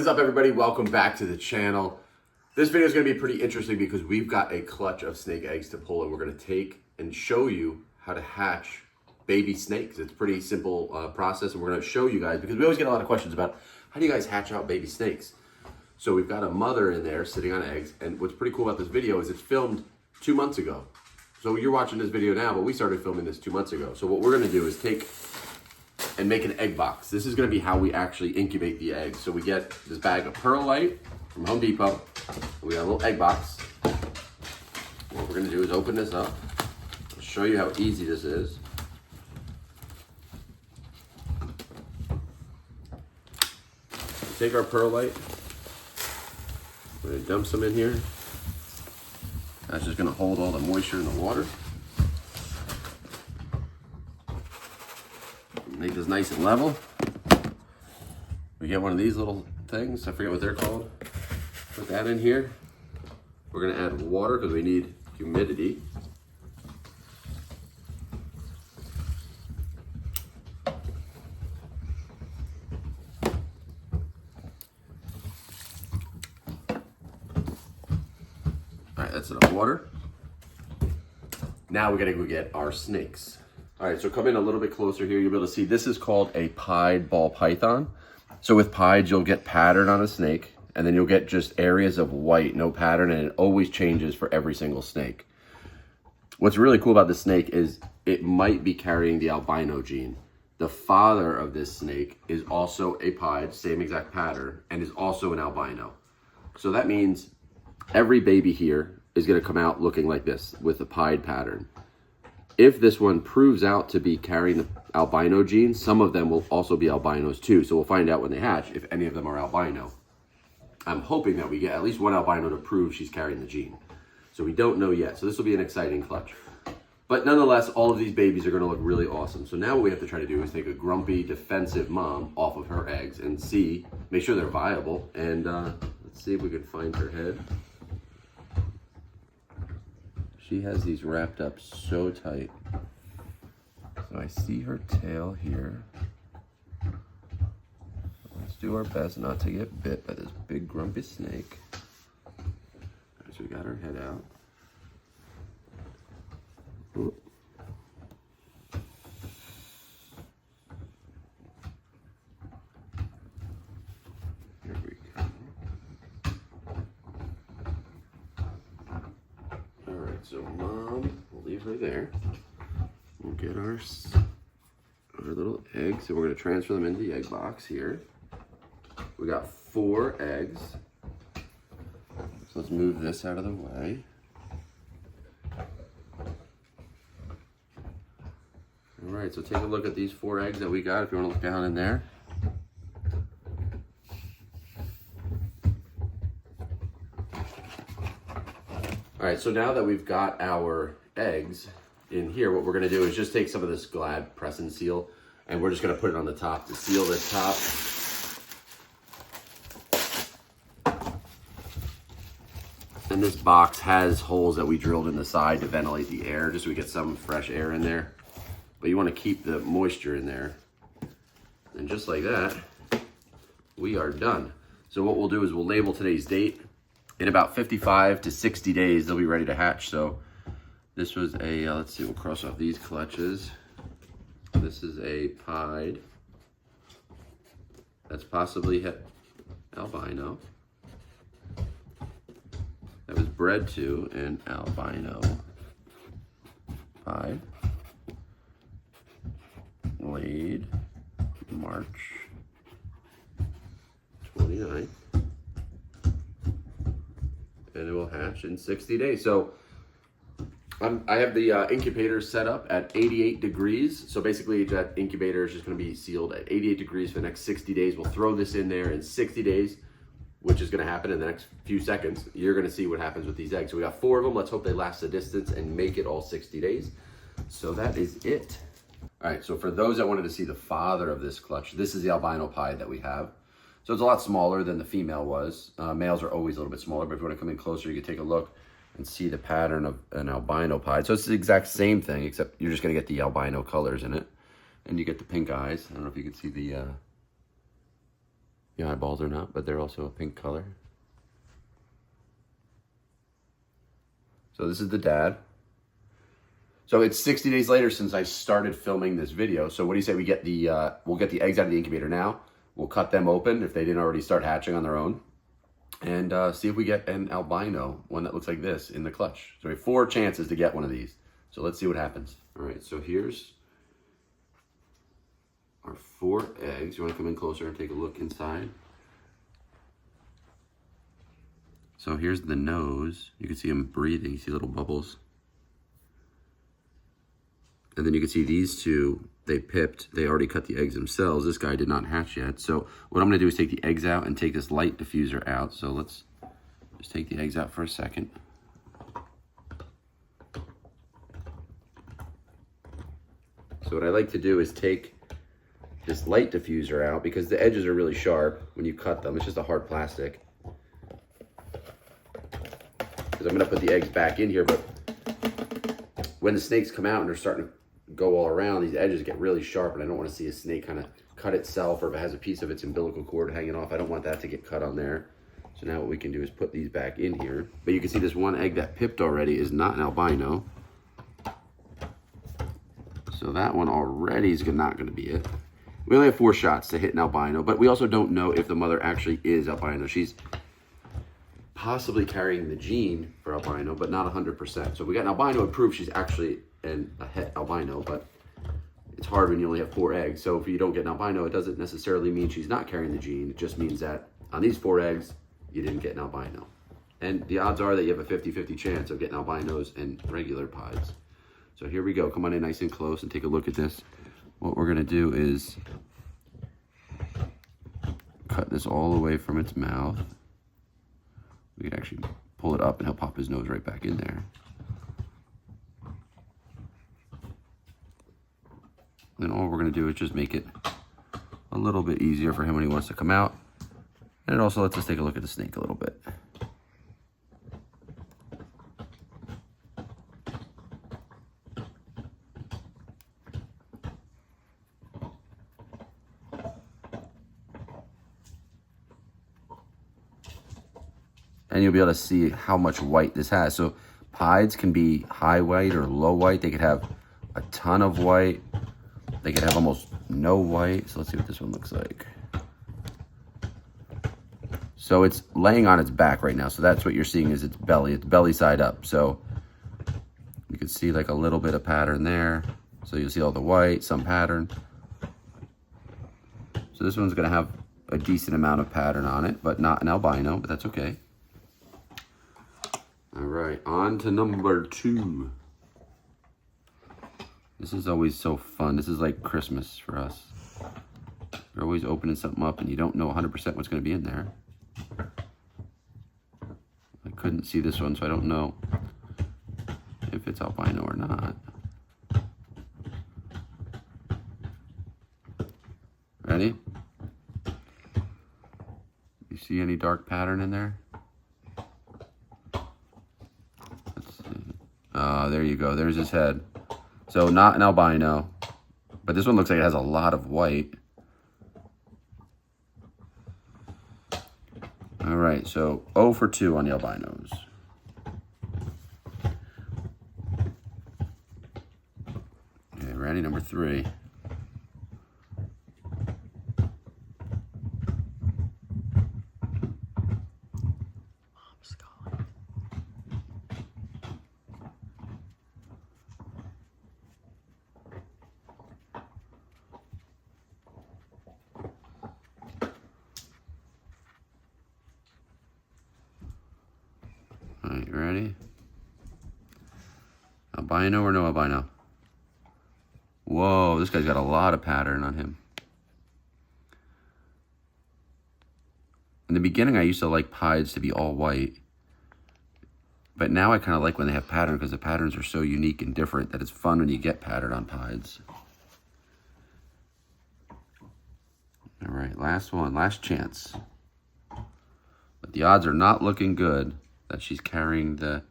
is up, everybody? Welcome back to the channel. This video is going to be pretty interesting because we've got a clutch of snake eggs to pull, and we're going to take and show you how to hatch baby snakes. It's a pretty simple process, and we're going to show you guys because we always get a lot of questions about how do you guys hatch out baby snakes. So we've got a mother in there sitting on eggs, and what's pretty cool about this video is it's filmed 2 months ago. So you're watching this video now, but we started filming this 2 months ago. So what we're going to do is take and make an egg box. This is going to be how we actually incubate the eggs. So we get this bag of perlite from Home Depot. We got a little egg box. What we're going to do is open this up. I'll show you how easy this is. Take our perlite. We're going to dump some in here. That's just going to hold all the moisture in the water. Make this nice and level. We get one of these little things, I forget what they're called. Put that in here. We're gonna add water because we need humidity. All right, that's enough water. Now we gotta go get our snakes. All right, so come in a little bit closer here. You'll be able to see this is called a pied ball python. So with pieds, you'll get pattern on a snake, and then you'll get just areas of white, no pattern, and it always changes for every single snake. What's really cool about this snake is it might be carrying the albino gene. The father of this snake is also a pied, same exact pattern, and is also an albino. So that means every baby here is gonna come out looking like this with a pied pattern. If this one proves out to be carrying the albino gene, some of them will also be albinos too. So we'll find out when they hatch if any of them are albino. I'm hoping that we get at least one albino to prove she's carrying the gene. So we don't know yet. So this will be an exciting clutch. But nonetheless, all of these babies are going to look really awesome. So now what we have to try to do is take a grumpy, defensive mom off of her eggs and make sure they're viable. And let's see if we can find her head. She has these wrapped up so tight. So I see her tail here. Let's do our best not to get bit by this big grumpy snake. All right, so we got her head out. Ooh. Here we go. All right, so mom, we'll leave her there. We'll get our little eggs, and we're going to transfer them into the egg box here. We got 4 eggs. So let's move this out of the way. All right, so take a look at these 4 eggs that we got if you want to look down in there. All right, so now that we've got our eggs in here, what we're gonna do is just take some of this Glad press and seal, and we're just gonna put it on the top to seal the top. And this box has holes that we drilled in the side to ventilate the air, just so we get some fresh air in there. But you wanna keep the moisture in there. And just like that, we are done. So what we'll do is we'll label today's date. In about 55 to 60 days, they'll be ready to hatch. So this was a, let's see, we'll cross off these clutches. This is a pied. That's possibly albino. That was bred to an albino pied. Laid March 29th. And it will hatch in 60 days. So I have the incubator set up at 88 degrees. So basically that incubator is just gonna be sealed at 88 degrees for the next 60 days. We'll throw this in there in 60 days, which is gonna happen in the next few seconds. You're gonna see what happens with these eggs. So we got 4 of them. Let's hope they last the distance and make it all 60 days. So that is it. All right, so for those that wanted to see the father of this clutch, this is the albino pied that we have. So it's a lot smaller than the female was. Males are always a little bit smaller, but if you want to come in closer, you can take a look and see the pattern of an albino pied. So it's the exact same thing, except you're just going to get the albino colors in it. And you get the pink eyes. I don't know if you can see the The eyeballs are not, but they're also a pink color. So this is the dad. So it's 60 days later since I started filming this video. So what do you say we get we'll get the eggs out of the incubator now. We'll cut them open if they didn't already start hatching on their own. And see if we get an albino, one that looks like this, in the clutch. So we have 4 chances to get one of these. So let's see what happens. All right, so here's our 4 eggs. You want to come in closer and take a look inside? So here's the nose. You can see him breathing. You see little bubbles. And then you can see these 2, they pipped. They already cut the eggs themselves. This guy did not hatch yet. So what I'm going to do is take the eggs out and take this light diffuser out. So let's just take the eggs out for a second. So what I like to do is take this light diffuser out because the edges are really sharp when you cut them. It's just a hard plastic. Because I'm going to put the eggs back in here, but when the snakes come out and they're starting to go all around, these edges get really sharp, and I don't want to see a snake kind of cut itself, or if it has a piece of its umbilical cord hanging off, I don't want that to get cut on there. So now what we can do is put these back in here. But you can see this one egg that pipped already is not an albino. So that one already is not going to be it. We only have 4 shots to hit an albino, but we also don't know if the mother actually is albino. She's possibly carrying the gene for albino, but not 100%. So we got an albino and proof she's actually a het albino, but it's hard when you only have 4 eggs. So if you don't get an albino, it doesn't necessarily mean she's not carrying the gene. It just means that on these 4 eggs, you didn't get an albino. And the odds are that you have a 50-50 chance of getting albinos and regular pieds. So here we go. Come on in nice and close and take a look at this. What we're gonna do is cut this all away from its mouth. We can actually pull it up and he'll pop his nose right back in there. Then all we're gonna do is just make it a little bit easier for him when he wants to come out. And it also lets us take a look at the snake a little bit. And you'll be able to see how much white this has. So pieds can be high white or low white. They could have a ton of white. They could have almost no white. So let's see what this one looks like. So it's laying on its back right now. So that's what you're seeing is its belly side up. So you can see like a little bit of pattern there. So you'll see all the white, some pattern. So this one's gonna have a decent amount of pattern on it, but not an albino, but that's okay. All right, on to number 2. This is always so fun. This is like Christmas for us. You're always opening something up and you don't know 100% what's going to be in there. I couldn't see this one, so I don't know if it's albino or not. Ready? You see any dark pattern in there? There you go. There's his head. So not an albino, but this one looks like it has a lot of white. All right, so 0 for 2 on the albinos. Okay, ready? Number 3. All right, you ready? Albino or no albino? Whoa, this guy's got a lot of pattern on him. In the beginning, I used to like pieds to be all white. But now I kind of like when they have pattern because the patterns are so unique and different that it's fun when you get pattern on pieds. All right, last one, last chance. But the odds are not looking good that she's carrying the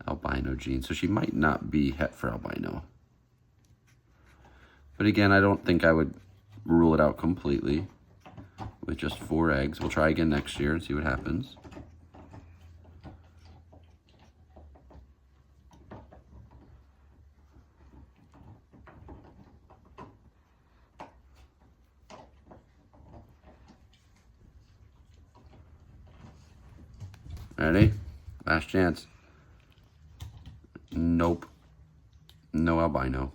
albino gene. So she might not be het for albino. But again, I don't think I would rule it out completely. with just 4 eggs. We'll try again next year and see what happens. Ready? Last chance. Nope. No albino.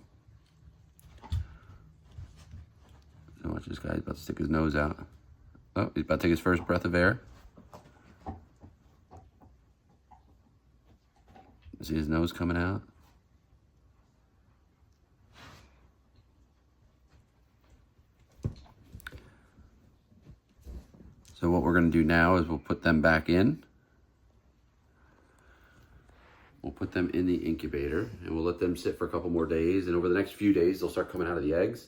So watch this guy, he's about to stick his nose out. Oh, he's about to take his first breath of air. See his nose coming out? So what we're gonna do now is we'll put them back in. We'll put them in the incubator and we'll let them sit for a couple more days. And over the next few days, they'll start coming out of the eggs.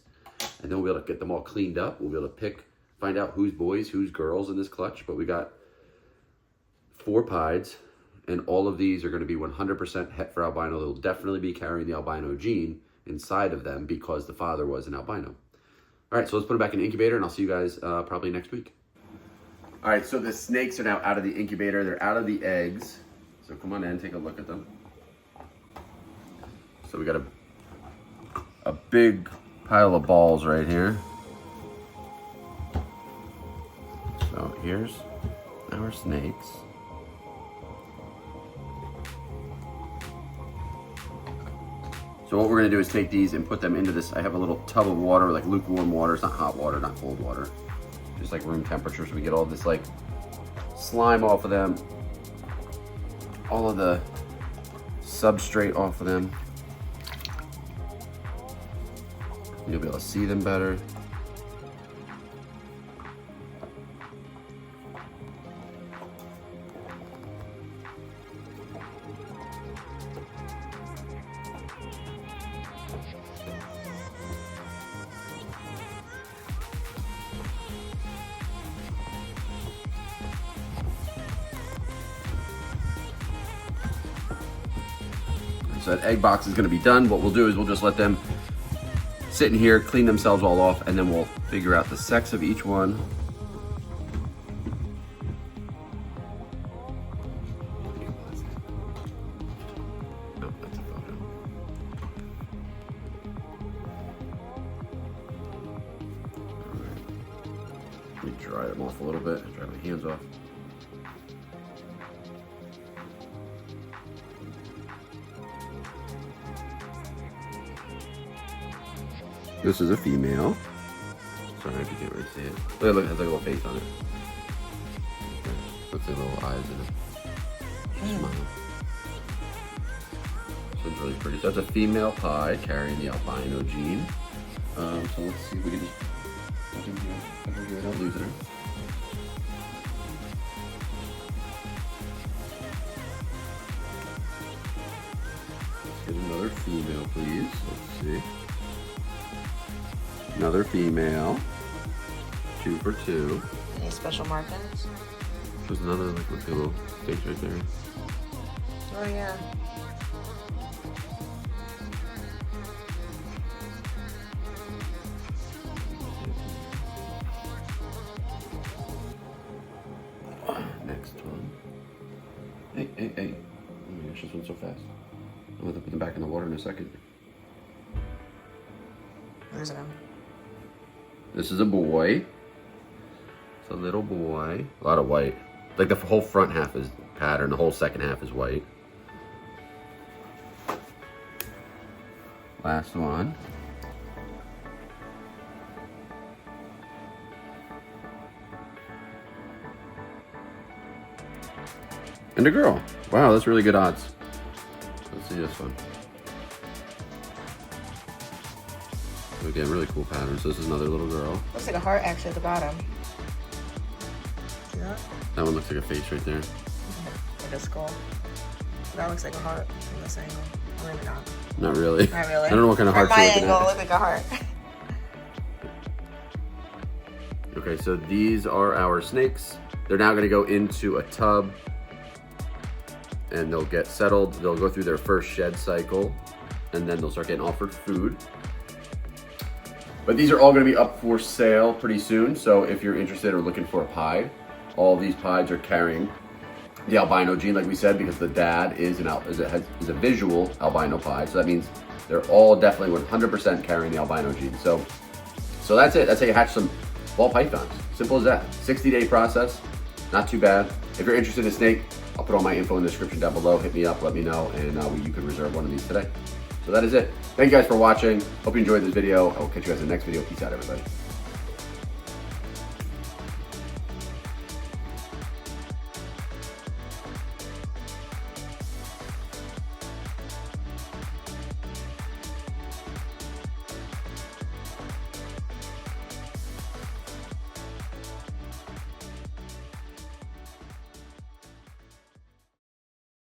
And then we'll be able to get them all cleaned up. We'll be able to find out who's boys, who's girls in this clutch. But we got 4 pieds, and all of these are going to be 100% het for albino. They'll definitely be carrying the albino gene inside of them because the father was an albino. All right, so let's put them back in the incubator, and I'll see you guys probably next week. All right, so the snakes are now out of the incubator. They're out of the eggs. So come on in, take a look at them. So we got a big pile of balls right here. So here's our snakes. So what we're gonna do is take these and put them into this. I have a little tub of water, like lukewarm water. It's not hot water, not cold water. Just like room temperature, so we get all this like slime off of them, all of the substrate off of them. You'll be able to see them better. So that egg box is going to be done. What we'll do is we'll just let them sit in here, clean themselves all off, and then we'll figure out the sex of each one. Oh, that's a photo. All right. Let me dry them off a little bit. Dry my hands off. This is a female. Sorry if you can't really see it. Look, it has like a little face on it. Okay. Looks like little eyes in it. Smile. So it's really pretty. So that's a female pie carrying the albino gene. So let's see if we can just put her here without losing her. Let's get another female, please. Let's see. Another female. 2 for 2. Any special markings? There's another like with a little face right there. Oh yeah. Next one. Hey. Oh my gosh, this one's so fast. I'll have to put them back in the water in a second. Where's them? This is a boy. It's a little boy. A lot of white. Like the whole front half is pattern. The whole second half is white. Last one. And a girl. Wow, that's really good odds. Let's see this one. Again, really cool pattern. So this is another little girl. Looks like a heart actually at the bottom. See that? That one looks like a face right there. Like a skull. That looks like a heart from this angle. Or maybe not. Not really. Not really. I don't know what kind of heart from you're my looking angle, at. it looks like a heart. Okay, so these are our snakes. They're now gonna go into a tub and they'll get settled. They'll go through their first shed cycle and then they'll start getting offered food. But these are all going to be up for sale pretty soon. So if you're interested or looking for a pied, all these pieds are carrying the albino gene, like we said, because the dad is a visual albino pied. So that means they're all definitely 100% carrying the albino gene. So that's it. That's how you hatch some ball pythons. Simple as that. 60-day process. Not too bad. If you're interested in a snake, I'll put all my info in the description down below. Hit me up, let me know, and you could reserve one of these today. So that is it. Thank you guys for watching. Hope you enjoyed this video. I will catch you guys in the next video. Peace out, everybody.